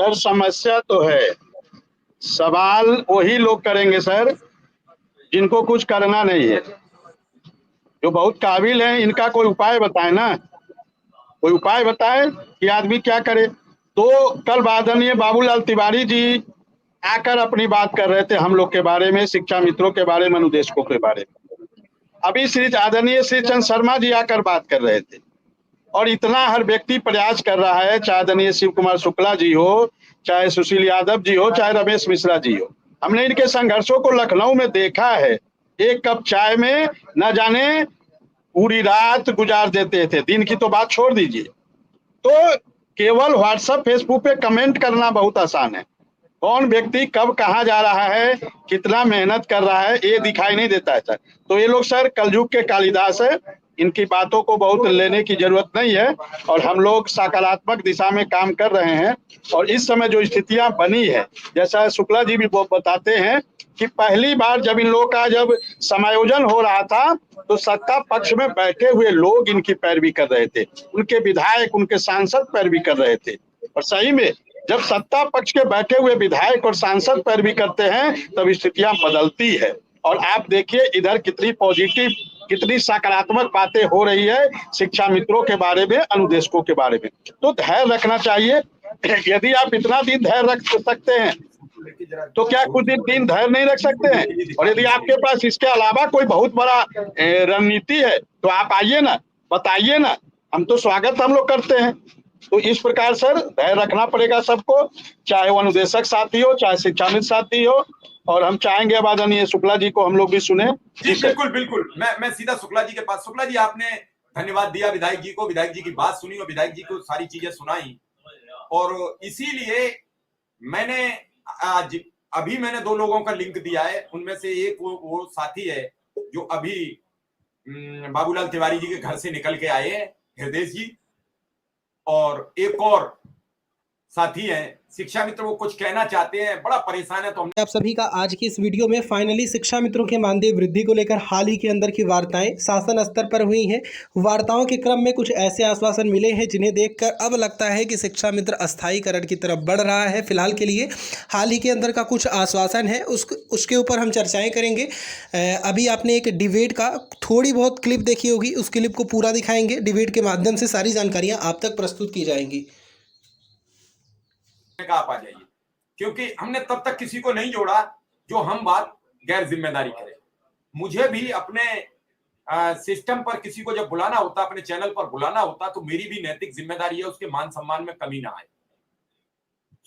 Sir समस्या तो है, सवाल वही लोग करेंगे सर जिनको कुछ करना नहीं है, जो बहुत काबिल हैं। इनका कोई उपाय बताए ना, कोई उपाय बताए कि आदमी क्या करे। तो कल आदरणीय बाबूलाल तिवारी जी आकर अपनी बात कर रहे थे हम लोग के बारे में, शिक्षा मित्रों के बारे में, अनुदेशकों के बारे में। अभी श्री आदरणीय श्री चंद शर्मा जी आकर बात कर रहे थे, और इतना हर व्यक्ति प्रयास कर रहा है, चाहे आदरणीय शिव कुमार शुक्ला जी हो, चाहे सुशील यादव जी हो, चाहे रमेश मिश्रा जी हो। हमने इनके संघर्षों को लखनऊ में देखा है। एक कप चाय में न जाने पूरी रात गुजार देते थे, दिन की तो बात छोड़ दीजिए। तो केवल व्हाट्सएप फेसबुक पे कमेंट करना बहुत आसान है, कौन व्यक्ति कब कहाँ जा रहा है, कितना मेहनत कर रहा है, ये दिखाई नहीं देता है सर। तो ये लोग सर कलयुग के कालिदास है, इनकी बातों को बहुत लेने की जरूरत नहीं है, और हम लोग सकारात्मक दिशा में काम कर रहे हैं। और इस समय जो स्थितियां बनी है, जैसा शुक्ला जी भी बताते हैं कि पहली बार जब इन लोगों का जब समायोजन हो रहा था, तो सत्ता पक्ष में बैठे हुए लोग इनकी पैरवी कर रहे थे, उनके विधायक, उनके सांसद पैरवी कर रहे थे। और सही में जब सत्ता पक्ष के बैठे हुए विधायक और सांसद पैरवी करते हैं, तब स्थितियां बदलती है। और आप देखिए इधर कितनी पॉजिटिव, कितनी सकारात्मक बातें हो रही है शिक्षा मित्रों के बारे में, अनुदेशकों के बारे में। तो धैर्य रखना चाहिए। यदि आप इतना दिन धैर्य रख सकते हैं, तो क्या कुछ दिन धैर्य नहीं रख सकते हैं? और यदि आपके पास इसके अलावा कोई बहुत बड़ा रणनीति है, तो आप आइए ना, बताइए ना, हम तो स्वागत हम लोग करते हैं। तो इस प्रकार सर धैर्य रखना पड़ेगा सबको, चाहे वो अनुदेशक साथी हो, चाहे शिक्षामित्र साथी हो। और हम चाहेंगे अब आदरणीय शुक्ला जी को हम लोग भी सुने। जी बिल्कुल बिल्कुल, मैं सीधा शुक्ला जी के पास। शुक्ला जी, आपने धन्यवाद दिया विधायक जी को, विधायक जी की बात सुनी और विधायक जी को सारी चीजें सुनाई, और इसीलिए मैंने आज अभी मैंने 2 लोगों का लिंक दिया है। उनमें से एक वो साथी है जो अभी बाबूलाल तिवारी जी के घर से निकल के आए हैं, हृदय जी, और एक और साथी हैं शिक्षा मित्र, वो कुछ कहना चाहते हैं, बड़ा परेशान है। तो आप सभी का आज की इस वीडियो में फाइनली शिक्षा मित्रों के मानदेय वृद्धि को लेकर हाल ही के अंदर की वार्ताएं शासन स्तर पर हुई हैं। वार्ताओं के क्रम में कुछ ऐसे आश्वासन मिले हैं जिन्हें देखकर अब लगता है कि शिक्षा मित्र अस्थायीकरण की तरफ बढ़ रहा है। फिलहाल के लिए हाल ही के अंदर का कुछ आश्वासन है, उसके ऊपर हम चर्चाएँ करेंगे। अभी आपने एक डिबेट का थोड़ी बहुत क्लिप देखी होगी, उस क्लिप को पूरा दिखाएंगे। डिबेट के माध्यम से सारी जानकारियाँ आप तक प्रस्तुत की जाएंगी। आप आ जाइए, क्योंकि हमने तब तक किसी को नहीं जोड़ा जो हम बात गैर जिम्मेदारी करे। मुझे भी अपने सिस्टम पर किसी को जब बुलाना होता, अपने चैनल पर बुलाना होता, तो मेरी भी नैतिक जिम्मेदारी है उसके मान सम्मान में कमी ना आए।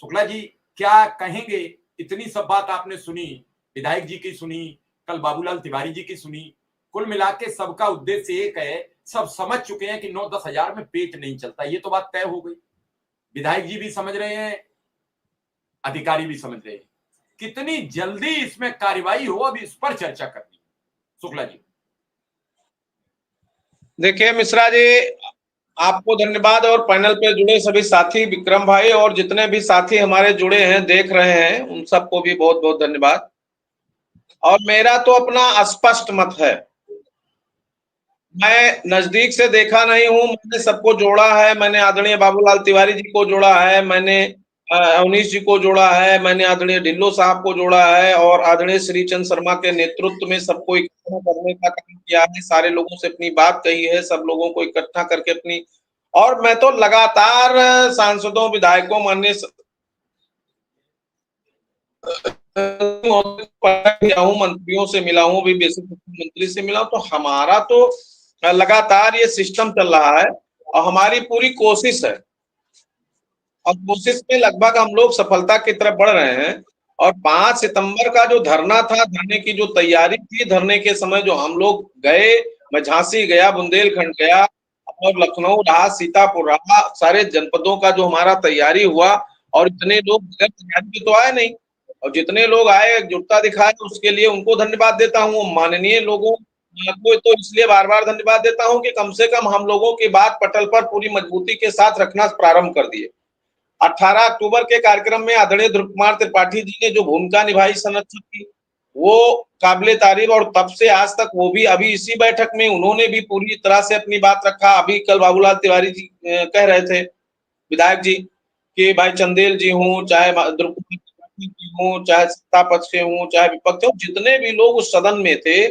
शुक्ला जी क्या कहेंगे? इतनी सब बात आपने सुनी, विधायक जी की सुनी, कल बाबूलाल तिवारी जी की सुनी। कुल मिला के सबका उद्देश्य एक है, सब समझ चुके हैं कि 9-10 हजार में पेट नहीं चलता, ये तो बात तय हो गई। विधायक जी भी समझ रहे हैं, अधिकारी भी समझ रहे हैं। कितनी जल्दी इसमें कार्रवाई हो, अब इस पर चर्चा करनी। शुक्ला जी। देखिए मिश्रा जी, आपको धन्यवाद, और पैनल पे जुड़े सभी साथी, विक्रम भाई और जितने भी साथी हमारे जुड़े हैं, देख रहे हैं, उन सबको भी बहुत बहुत धन्यवाद। और मेरा तो अपना स्पष्ट मत है, मैं नजदीक से देखा नहीं हूं, मैंने सबको जोड़ा है। मैंने आदरणीय बाबूलाल तिवारी जी को जोड़ा है, मैंने अवनीश जी को जोड़ा है, मैंने आदरणीय ढिल्लो साहब को जोड़ा है, और आदरणीय श्री चंद शर्मा के नेतृत्व में सबको इकट्ठा करने का काम किया है। सारे लोगों से अपनी बात कही है, सब लोगों को इकट्ठा करके अपनी, और मैं तो लगातार सांसदों, विधायकों, माननीय मंत्रियों से मिला हूँ, भी बेसिक मंत्री से मिला हूँ। तो हमारा तो लगातार ये सिस्टम चल रहा है और हमारी पूरी कोशिश है, और कोशिश में लगभग हम लोग सफलता की तरफ बढ़ रहे हैं। और 5 सितंबर का जो धरना था, धरने की जो तैयारी थी, धरने के समय जो हम लोग गए, मैं झांसी गया, बुंदेलखंड गया और लखनऊ रहा, सीतापुर रहा, सारे जनपदों का जो हमारा तैयारी हुआ, और इतने लोग बगैर तैयारी के तो आए नहीं, और जितने लोग आए एकजुटता दिखाए, उसके लिए उनको धन्यवाद देता हूँ। माननीय लोगों को तो इसलिए बार बार धन्यवाद देता हूँ कि कम से कम हम लोगों की बात पटल पर पूरी मजबूती के साथ रखना प्रारंभ कर दिए। 18 अक्टूबर के कार्यक्रम में आदरणीय ध्रुव कुमार त्रिपाठी जी ने जो भूमिका निभाई संरक्षक की, वो काबिले तारीफ, और तब से आज तक वो भी अभी इसी बैठक में उन्होंने भी पूरी तरह से अपनी बात रखा। अभी कल बाबूलाल तिवारी जी कह रहे थे, विधायक जी, कि भाई चंदेल जी हों, चाहे द्रौपदी जी हों, चाहे सत्ता पक्ष के हों, चाहे विपक्ष हो, जितने भी लोग उस सदन में थे